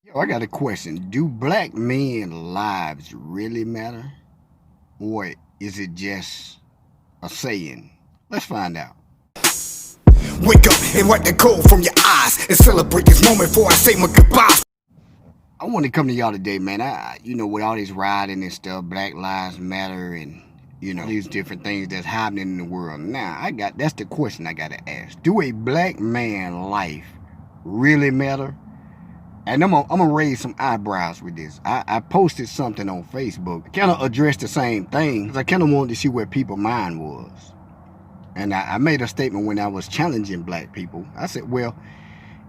Yo, I got a question. Do black men lives really matter? Or is it just a saying? Let's find out. Wake up and wipe the cold from your eyes and celebrate this moment before I say my goodbyes. I want to come to y'all today, man. With all this rioting and stuff, Black Lives Matter and, these different things that's happening in the world now. That's the question I got to ask. Do a black man life really matter? And I'm gonna raise some eyebrows with this. I posted something on Facebook, kind of addressed the same thing, because I kind of wanted to see where people's mind was. And I made a statement when I was challenging black people. I said, well,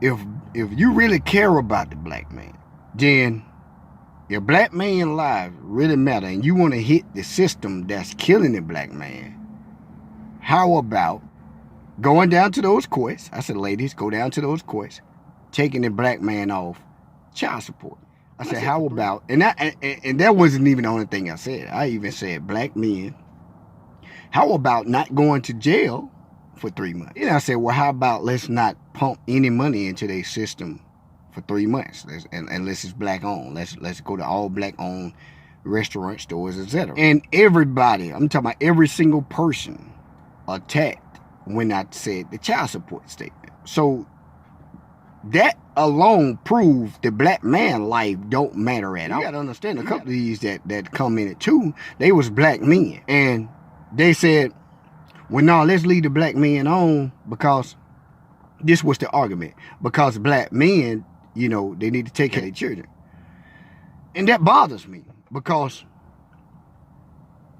if you really care about the black man, then if black man lives really matter and you want to hit the system that's killing the black man, how about going down to those courts? I said, ladies, go down to those courts, taking the black man off child support. I said, how about, and that wasn't even the only thing I said. I even said, black men, how about not going to jail for 3 months? And I said, well, how about let's not pump any money into their system for 3 months, unless it's black owned. Let's go to all black owned restaurant stores, etc. And everybody, I'm talking about every single person, attacked when I said the child support statement. So that alone proved the black man life don't matter at all. You gotta understand, a couple of these that commented too, they was black men. And they said, well, no, let's leave the black men on, because this was the argument. Because black men, they need to take care of their children. And that bothers me, because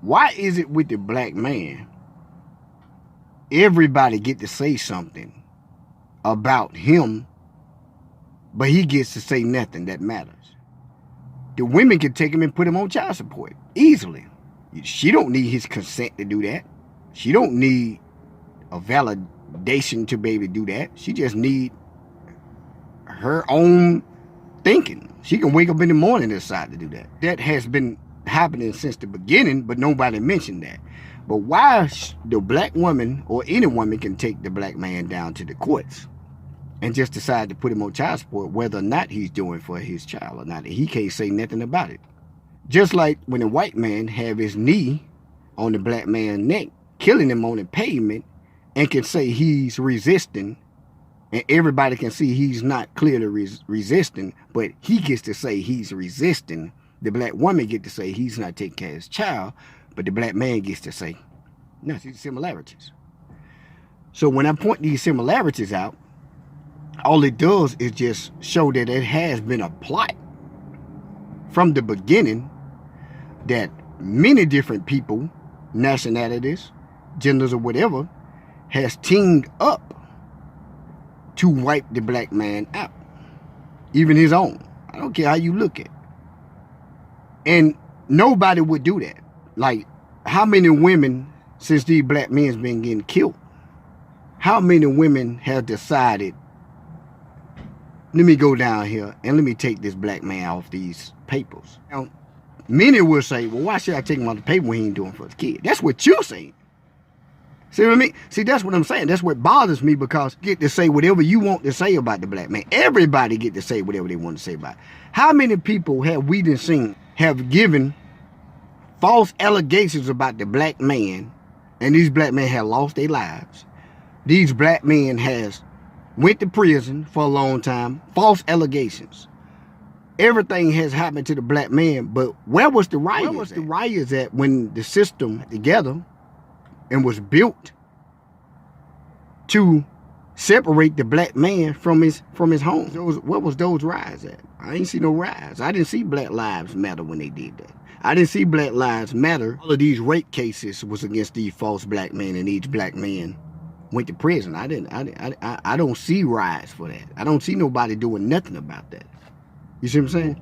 why is it with the black man, everybody get to say something about him, but he gets to say nothing that matters? The women can take him and put him on child support easily. She don't need his consent to do that. She don't need a validation to be able to do that. She just need her own thinking. She can wake up in the morning and decide to do that. That has been happening since the beginning, but nobody mentioned that. But why the black woman or any woman can take the black man down to the courts and just decide to put him on child support, whether or not he's doing for his child or not, he can't say nothing about it. Just like when a white man have his knee on the black man's neck, killing him on the pavement, and can say he's resisting, and everybody can see he's not clearly resisting, but he gets to say he's resisting. The black woman get to say he's not taking care of his child, but the black man gets to say, no, see the similarities. So when I point these similarities out, all it does is just show that it has been a plot from the beginning, that many different people, nationalities, genders, or whatever, has teamed up to wipe the black man out, even his own. I don't care how you look at it. And nobody would do that. Like, how many women, since these black men's been getting killed, how many women have decided, let me go down here and let me take this black man off these papers? Now, many will say, well, why should I take him off the paper when he ain't doing for his kid? That's what you're saying. See what I mean? See, that's what I'm saying. That's what bothers me, because you get to say whatever you want to say about the black man. Everybody get to say whatever they want to say about it. How many people have we done seen have given false allegations about the black man, and these black men have lost their lives? These black men has went to prison for a long time, false allegations. Everything has happened to the black man, but where was the riots? Where was the riots at when the system together and was built to separate the black man from his home? Where was those riots at? I ain't see no riots. I didn't see Black Lives Matter when they did that. I didn't see Black Lives Matter. All of these rape cases was against these false black men, and each black man went to prison. I don't see riots for that. I don't see nobody doing nothing about that. You see what I'm saying?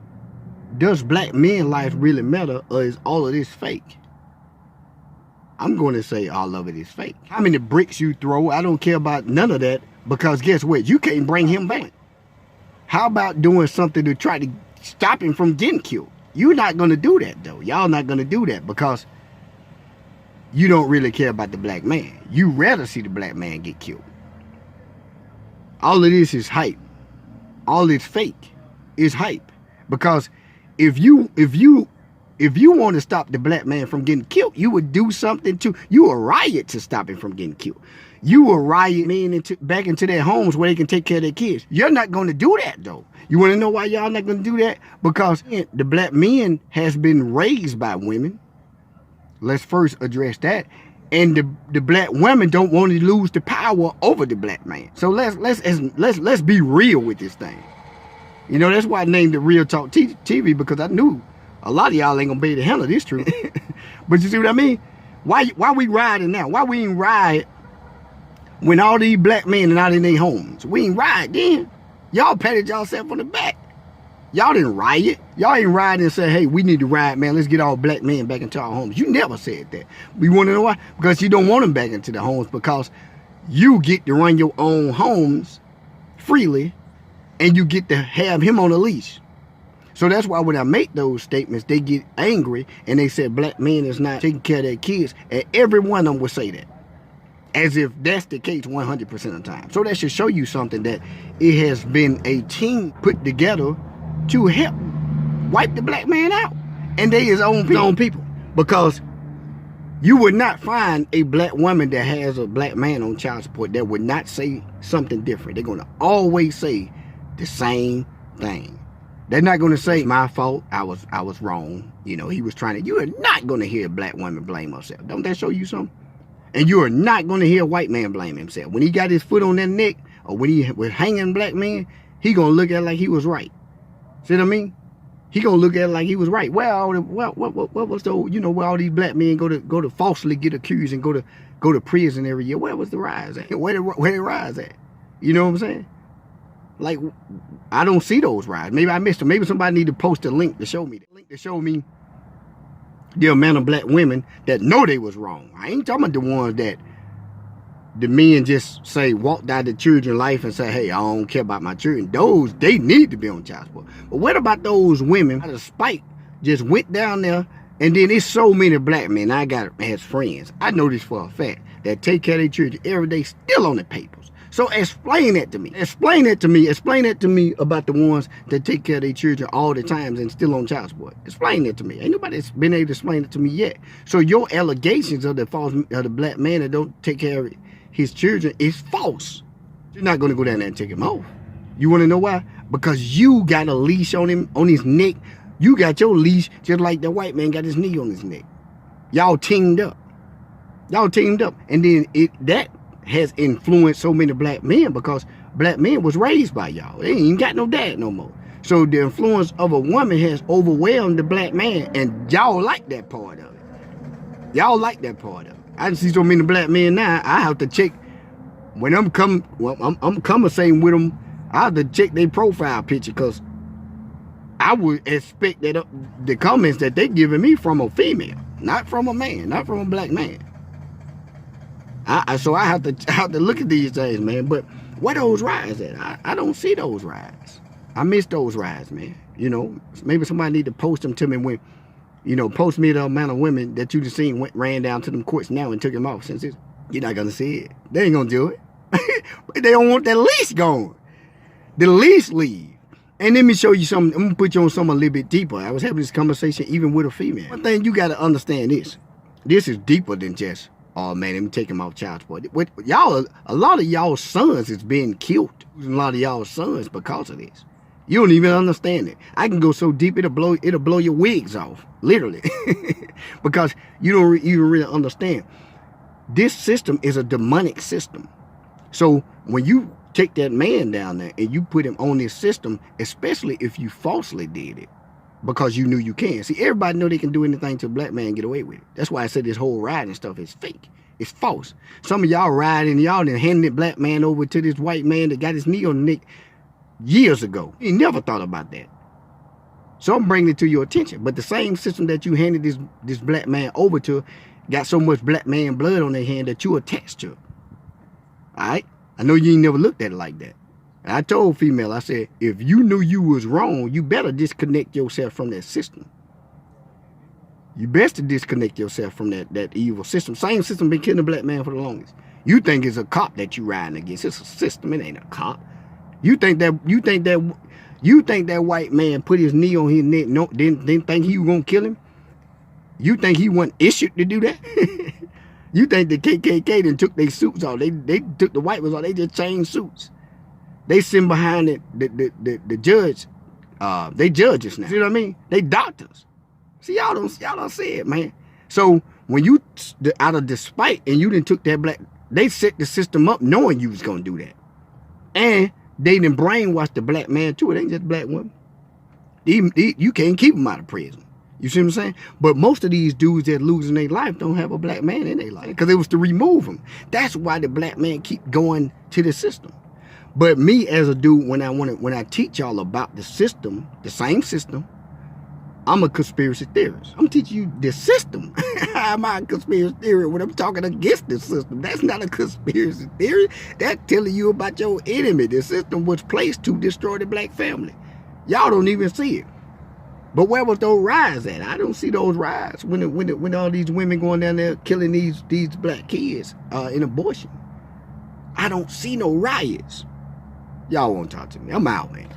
Does black men life really matter, or is all of this fake? I'm going to say all of it is fake. How many bricks you throw, I don't care about none of that, because guess what? You can't bring him back. How about doing something to try to stop him from getting killed? You're not going to do that, though. Y'all not going to do that, because you don't really care about the black man. You rather see the black man get killed. All of this is hype. All this fake. is hype. Because if you want to stop the black man from getting killed, you would do something to, you will riot to stop him from getting killed. You will riot men back into their homes where they can take care of their kids. You're not going to do that though. You want to know why y'all not going to do that? Because the black men has been raised by women. Let's first address that. And the black women don't want to lose the power over the black man. So let's be real with this thing. You know, that's why I named it Real Talk TV, because I knew a lot of y'all ain't gonna be able to handle this truth. But you see what I mean? Why we riding now? Why we ain't ride when all these black men are not in their homes? We ain't ride then. Y'all patted yourself on the back. Y'all didn't riot. Y'all ain't ride and say, hey, we need to ride, man. Let's get all black men back into our homes. You never said that. We want to know why? Because you don't want them back into the homes, because you get to run your own homes freely and you get to have him on a leash. So that's why when I make those statements, they get angry and they say black men is not taking care of their kids. And every one of them will say that, as if that's the case 100% of the time. So that should show you something, that it has been a team put together to help wipe the black man out. And they his own people. Because you would not find a black woman that has a black man on child support that would not say something different. They're going to always say the same thing. They're not going to say, my fault, I was wrong. You know, he was trying to, you are not going to hear a black woman blame herself. Don't that show you something? And you are not going to hear a white man blame himself. When he got his foot on that neck, or when he was hanging black man, he going to look at it like he was right. See what I mean? He gonna look at it like he was right. Well, what was the, you know, where all these black men go to falsely get accused and go to prison every year? Where was the rise at? Where the rise at? You know what I'm saying? Like, I don't see those rise. Maybe I missed them. Maybe somebody need to post a link to show me. The amount of black women that know they was wrong. I ain't talking about the ones that the men just say, walked out the children's life and say, hey, I don't care about my children. Those, they need to be on child support. But what about those women out of spite just went down there, and then there's so many black men I got as friends, I know this for a fact, that take care of their children every day, still on the papers. So explain that to me. Explain that to me about the ones that take care of their children all the times and still on child support. Explain that to me. Ain't nobody been able to explain it to me yet. So your allegations of the black man that don't take care of his children is false. You're not going to go down there and take him off. You want to know why? Because you got a leash on him, on his neck. You got your leash just like the white man got his knee on his neck. Y'all teamed up. And then that has influenced so many black men, because black men was raised by y'all. They ain't even got no dad no more. So the influence of a woman has overwhelmed the black man, and y'all like that part of it. Y'all like that part of it. I see so many black men now, I have to check, when I'm conversating with them, I have to check their profile picture, because I would expect that the comments that they giving me from a female, not from a man, not from a black man. So I have to look at these things, man. But where those rides at? I don't see those rides. I miss those rides, man. You know, maybe somebody need to post them to me when, you know, post me the amount of women that you just seen ran down to them courts now and took them off. Since you're not gonna see it, they ain't gonna do it. They don't want that leash gone. The leash leave. And let me show you something. I'm gonna put you on something a little bit deeper. I was having this conversation even with a female. One thing you gotta understand is, this is deeper than just, oh man, let me take him off child support. Y'all, a lot of y'all sons is being killed. A lot of y'all sons because of this. You don't even understand it. I can go so deep it'll blow your wigs off, literally, because you don't even really understand. This system is a demonic system. So when you take that man down there and you put him on this system, especially if you falsely did it, because you knew you can. See, everybody know they can do anything to a black man and get away with it. That's why I said this whole riding stuff is fake. It's false. Some of y'all riding, y'all done handed the black man over to this white man that got his knee on the neck years ago. You never thought about that. So I'm bringing it to your attention. But the same system that you handed this black man over to got so much black man blood on their hand that you attached to. All right? I know you ain't never looked at it like that. And I told female, I said, if you knew you was wrong, you better disconnect yourself from that system. You best to disconnect yourself from that evil system. Same system been killing a black man for the longest. You think it's a cop that you riding against. It's a system. It ain't a cop. You think that You think that white man put his knee on his neck, no, didn't think he was gonna kill him? You think he wasn't issued to do that? You think the KKK then took their suits off? They took the white ones off. They just changed suits. They sitting behind the judge. They judges now. See what I mean? They doctors. See, y'all don't see it, man. So when you out of despite and you didn't took that black, they set the system up knowing you was gonna do that, and they didn't brainwash the black man too. It ain't just black women. You can't keep them out of prison. You see what I'm saying? But most of these dudes that losing their life don't have a black man in their life because it was to remove them. That's why the black man keep going to the system. But me as a dude, when I teach y'all about the system, the same system, I'm a conspiracy theorist. I'm teaching you the system. How am I a conspiracy theorist when I'm talking against the system? That's not a conspiracy theory. That's telling you about your enemy. The system was placed to destroy the black family. Y'all don't even see it. But where was those riots at? I don't see those riots when all these women going down there killing these black kids in abortion. I don't see no riots. Y'all won't talk to me. I'm out, man.